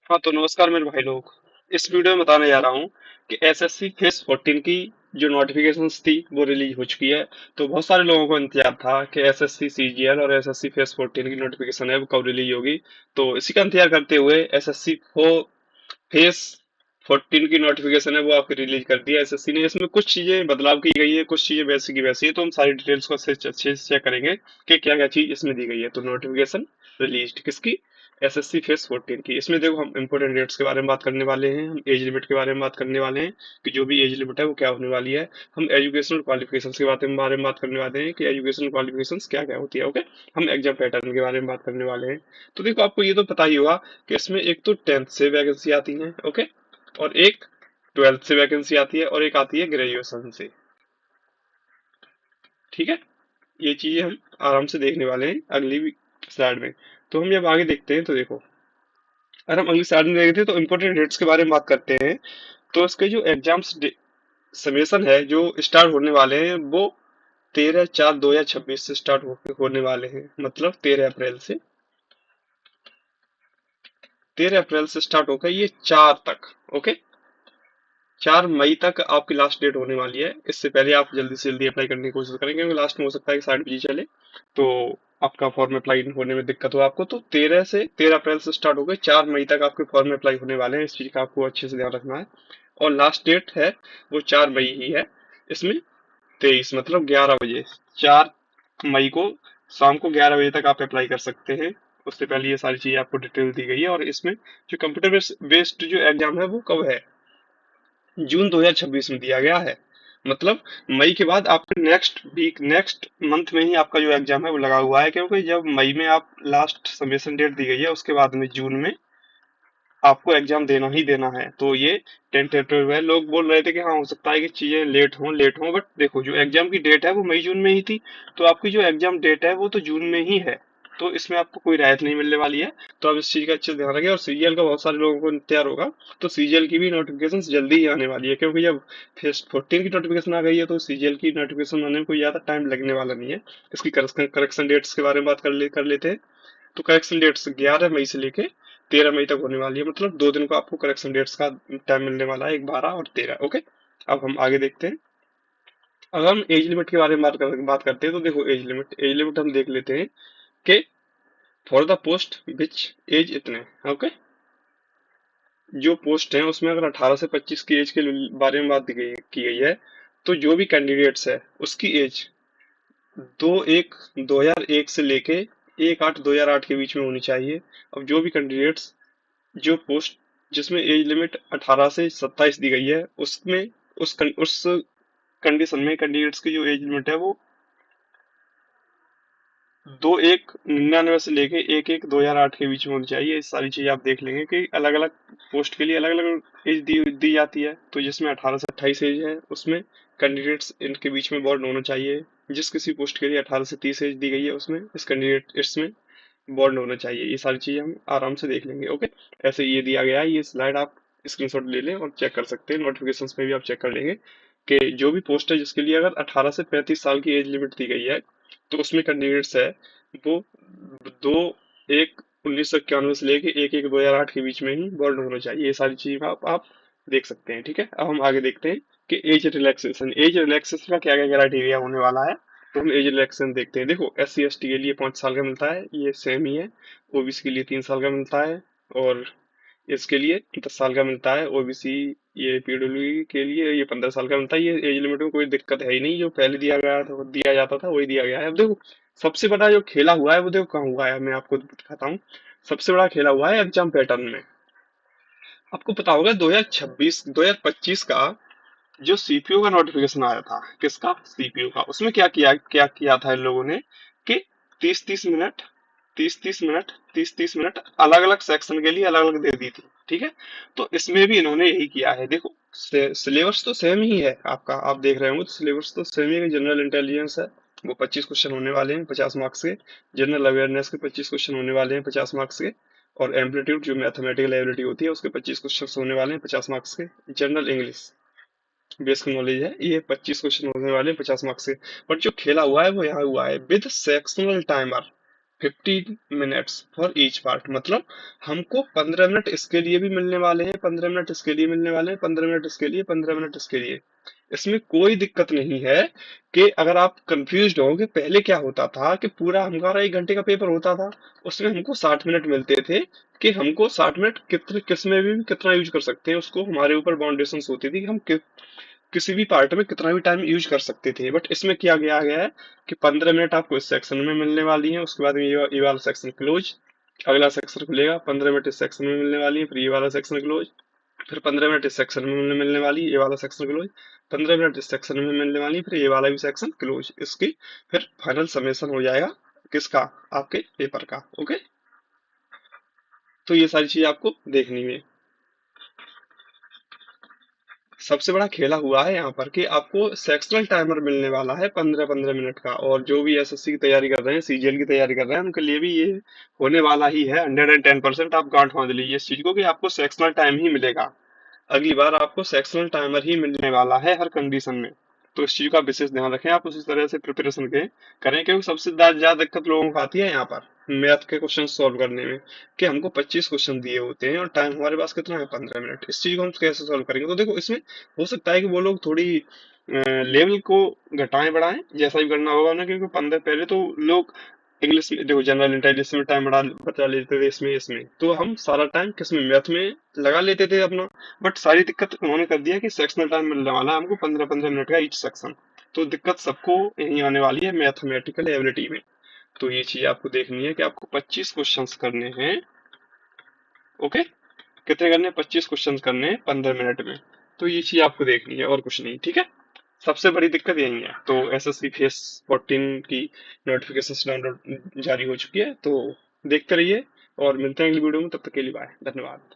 हाँ तो नमस्कार मेरे भाई लोग। इस वीडियो में बताने जा रहा हूँ कि एसएससी फेस 14 की जो नोटिफिकेशंस थी वो रिलीज हो चुकी है। तो बहुत सारे लोगों को इंतजार था कि एसएससी सीजीएल और एसएससी फेस 14 की नोटिफिकेशन है वो कब रिलीज होगी। तो इसी का इंतजार करते हुए एसएससी फेस 14 की नोटिफिकेशन है वो आपकी रिलीज कर दी है एसएससी ने। इसमें कुछ चीजें बदलाव की गई है, कुछ चीजें वैसी की वैसी है। तो हम सारी डिटेल्स को अच्छे से चेक करेंगे कि क्या क्या चीज इसमें दी गई है। तो नोटिफिकेशन रिलीज किसकी? एसएससी फेस 14 की। इसमें देखो हम इंपोर्टेंट डेट्स के बारे में बात करने वाले हैं, हम एज लिमिट के बारे में बात करने वाले हैं कि जो भी एज लिमिट है वो क्या होने वाली है। हम एजुकेशनल क्वालिफिकेशंस के बारे में बात करने वाले हैं कि एजुकेशनल क्वालिफिकेशंस क्या क्या होती है। ओके, हम एग्जाम पैटर्न के बारे में बात करने वाले हैं। तो देखो आपको ये तो पता ही होगा कि इसमें एक तो 10th से वैकेंसी आती है, ओके, और एक 12th से वैकेंसी आती है और एक आती है ग्रेजुएशन से। ठीक है, ये चीजें हम आराम से देखने वाले हैं अगली स्लाइड में। तो हम जब आगे देखते हैं तो देखो, अगर हम अगली स्लाइड में देखते हैं तो इम्पोर्टेंट डेट्स के बारे में बात करते हैं। तो इसके जो एग्जाम्स समेसन है जो स्टार्ट होने वाले हैं वो 13/4/2026 से स्टार्ट होने वाले हैं, मतलब 13 अप्रैल से। 13 अप्रैल से स्टार्ट होकर ये 4 तक, ओके, 4 मई तक आपकी लास्ट डेट होने वाली है। इससे पहले आप जल्दी से जल्दी अप्लाई करने की कोशिश करेंगे क्योंकि लास्ट में हो सकता है कि साइड बिजी चले, तो आपका फॉर्म अप्लाई होने में दिक्कत हो आपको। तो 13 अप्रैल से स्टार्ट हो गए, 4 मई तक आपके फॉर्म अप्लाई होने वाले हैं। इस चीज का आपको अच्छे से ध्यान रखना है। और लास्ट डेट है वो 4 मई ही है। इसमें 23 मतलब 11 बजे, 4 मई को शाम को 11 बजे तक आप अप्लाई कर सकते हैं। उससे पहले ये सारी चीजें आपको डिटेल दी गई है। और इसमें जो कंप्यूटर बेस्ड जो एग्जाम है वो कब है? जून 2026 में दिया गया है। मतलब मई के बाद आपका नेक्स्ट वीक, नेक्स्ट मंथ में ही आपका जो एग्जाम है वो लगा हुआ है, क्योंकि जब मई में आप लास्ट सबमिशन डेट दी गई है उसके बाद में जून में आपको एग्जाम देना ही देना है। तो ये टेंटेटिव है। लोग बोल रहे थे कि हाँ हो सकता है कि चीजें लेट हों, बट देखो जो एग्जाम की डेट है वो मई जून में ही थी। तो आपकी जो एग्जाम डेट है वो तो जून में ही है। तो इसमें आपको कोई राहत नहीं मिलने वाली है। तो आप इस चीज का अच्छे से ध्यान रखें। और सीजीएल का बहुत सारे लोगों को इंतजार होगा। तो सीजीएल की भी नोटिफिकेशन जल्दी ही आने वाली है, क्योंकि जब फेस 14 की नोटिफिकेशन आ गई है तो सीजीएल की नोटिफिकेशन आने में कोई ज्यादा टाइम लगने वाला नहीं है। इसकी करेक्शन डेट्स के बारे में बात कर लेते हैं। तो करेक्शन डेट्स 11 मई से लेके 13 मई तक होने वाली है। मतलब 2 दिन को आपको करेक्शन डेट्स का टाइम मिलने वाला है, एक 12 और 13। ओके, अब हम आगे देखते हैं। अगर हम एज लिमिट के बारे में बात करते हैं तो देखो एज लिमिट हम देख लेते हैं कि for the post which age इतने, ओके, जो पोस्ट है उसमें अगर 18 से 25 की एज के बारे में बात की गई है तो जो भी कैंडिडेट्स है उसकी एज 2001 से लेके 1/8/2008 के बीच में होनी चाहिए। अब जो भी कैंडिडेट्स, जो पोस्ट जिसमें एज लिमिट 18 से 27 दी गई है उसमें उस कंडीशन में कैंडिडेट्स की जो एज लिमिट है वो 2199 से लेके 1/1/2008 के बीच में होनी चाहिए। ये सारी चीजें आप देख लेंगे कि अलग अलग पोस्ट के लिए अलग अलग एज दी जाती है। तो जिसमें 18 से 28 एज है उसमें कैंडिडेट्स इनके बीच में बॉन्ड होना चाहिए। जिस किसी पोस्ट के लिए 18 से 30 एज दी गई है उसमें इस कैंडिडेट इसमें बॉन्ड होना चाहिए। ये सारी चीजें हम आराम से देख लेंगे। ओके, ऐसे ये दिया गया है, ये स्लाइड आप स्क्रीनशॉट ले लें और चेक कर सकते हैं। नोटिफिकेशंस में भी आप चेक कर लेंगे कि जो भी पोस्ट है जिसके लिए अगर 18 से 35 साल की एज लिमिट दी गई है तो उसमें कैंडिडेट्स है वो 2/1/1991 से लेके 1/1/2008 के बीच में ही बॉन्ड होना चाहिए। ये सारी चीजें आप देख सकते हैं। ठीक है, अब हम आगे देखते हैं कि एज रिलैक्सेशन का क्या क्या क्राइटेरिया होने वाला है। तो हम एज रिलैक्सेशन देखते हैं। देखो SC ST के लिए 5 साल का मिलता है, ये सेम ही है। ओबीसी के लिए 3 साल का मिलता है। और इसके लिए 10 साल का मिलता है। ओबीसी, ये पीडब्ल्यू के लिए ये 15 साल का मिलता है। ये एज लिमिट में कोई दिक्कत है ही नहीं, जो पहले दिया जाता था वही दिया गया है। अब देखो सबसे बड़ा जो खेला हुआ है वो देखो कहाँ हुआ है, मैं आपको दिखाता हूँ। सबसे बड़ा खेला हुआ है एग्जाम पैटर्न में। आपको पता होगा 2025 का जो सीपीयू का नोटिफिकेशन आया था, किसका? सीपीयू का। उसमें क्या किया था इन लोगों ने कि 30-30 मिनट, 30-30 मिनट, 30-30 मिनट अलग अलग सेक्शन के लिए अलग अलग दे दी थी। ठीक है, तो इसमें भी इन्होंने यही किया है। देखो सिलेबस तो सेम ही है आपका, आप देख रहे होंगे तो सिलेबस तो सेम ही है। जनरल इंटेलिजेंस है वो 25 क्वेश्चन होने वाले हैं 50 मार्क्स के। जनरल अवेयरनेस के 25 क्वेश्चन होने वाले हैं 50 मार्क्स के। और एम्पलीट्यूड जो मैथमेटिकल एबिलिटी होती है उसके 25 क्वेश्चन होने वाले हैं 50 मार्क्स के। जनरल इंग्लिश बेसिक नॉलेज है, ये 25 क्वेश्चन होने वाले हैं 50 मार्क्स के। बट जो खेला हुआ है वो यहाँ हुआ है with sectional timer. 15 minutes for each part, मतलब हमको 15 मिनट इसके लिए भी मिलने वाले हैं, 15 मिनट इसके लिए मिलने वाले हैं, 15 मिनट इसके लिए, 15 मिनट इसके लिए। इसमें कोई दिक्कत नहीं है कि अगर आप कंफ्यूज हो कि पहले क्या होता था कि पूरा हमारा 1 घंटे का पेपर होता था, उसमें हमको 60 मिनट मिलते थे कि हमको 60 मिनट कितने किस में भी कितना यूज कर सकते हैं, उसको हमारे ऊपर बाउंडेशंस होती थी कि हम किसी भी पार्ट में कितना भी टाइम यूज कर सकते थे। बट इसमें क्या गया गया है कि 15 मिनट आपको इस सेक्शन में मिलने वाली है, उसके बाद में ये वाला सेक्शन क्लोज, अगला सेक्शन खुलेगा, 15 मिनट इस सेक्शन में मिलने वाली है, फिर ये वाला सेक्शन क्लोज, फिर 15 मिनट इस सेक्शन में मिलने वाली है, ये वाला सेक्शन क्लोज, 15 मिनट इस सेक्शन में मिलने वाली है, फिर ये वाला भी सेक्शन क्लोज। इसकी फिर फाइनल समेशन हो जाएगा किसका, आपके पेपर का। ओके, तो ये सारी चीज आपको देखनी है। सबसे बड़ा खेला हुआ है यहाँ पर कि आपको सेक्शनल टाइमर मिलने वाला है 15-15 मिनट का, और जो भी एसएससी की तैयारी कर रहे हैं, सीजीएल की तैयारी कर रहे हैं, उनके लिए भी ये होने वाला ही है। 110% आप गांठ बांध लीजिए इस चीज को कि आपको सेक्शनल टाइम ही मिलेगा, अगली बार आपको सेक्शनल टाइमर ही मिलने वाला है हर कंडीशन में। तो इस चीज का विशेष ध्यान रखें, आप उसी तरह से प्रिपरेशन करें, क्योंकि सबसे ज्यादा दिक्कत लोगों को आती है यहाँ पर मैथ के क्वेश्चन सॉल्व करने में कि हमको 25 क्वेश्चन दिए होते हैं और टाइम हमारे पास कितना है, 15 मिनट। इस चीज को हम कैसे सॉल्व करेंगे? तो देखो, इसमें हो सकता है कि वो लोग थोड़ी लेवल को घटाएं बढ़ाएं, जैसा भी करना होगा ना, क्योंकि 15 पहले तो लोग इंग्लिश में देखो, जनरल इंटेलिजेंस में टाइम बचा लेते थे, इसमें इसमें तो हम सारा टाइम किसमें, मैथ में लगा लेते थे अपना। बट सारी दिक्कत उन्होंने कर दिया कि सेक्शनल टाइम मिलने वाला है हमको 15-15 मिनट का ईच सेक्शन। तो दिक्कत सबको यही आने वाली है मैथमेटिकल एबिलिटी में। तो ये चीज आपको देखनी है कि आपको 25 क्वेश्चंस करने हैं। ओके, कितने करने हैं? 25 क्वेश्चंस करने हैं 15 मिनट में। तो ये चीज आपको देखनी है और कुछ नहीं, ठीक है। सबसे बड़ी दिक्कत यही है। तो एसएससी फेस 14 की नोटिफिकेशन डाउनलोड जारी हो चुकी है, तो देखते रहिए और मिलते हैं अगली वीडियो में। तब तक के लिए बाय, धन्यवाद।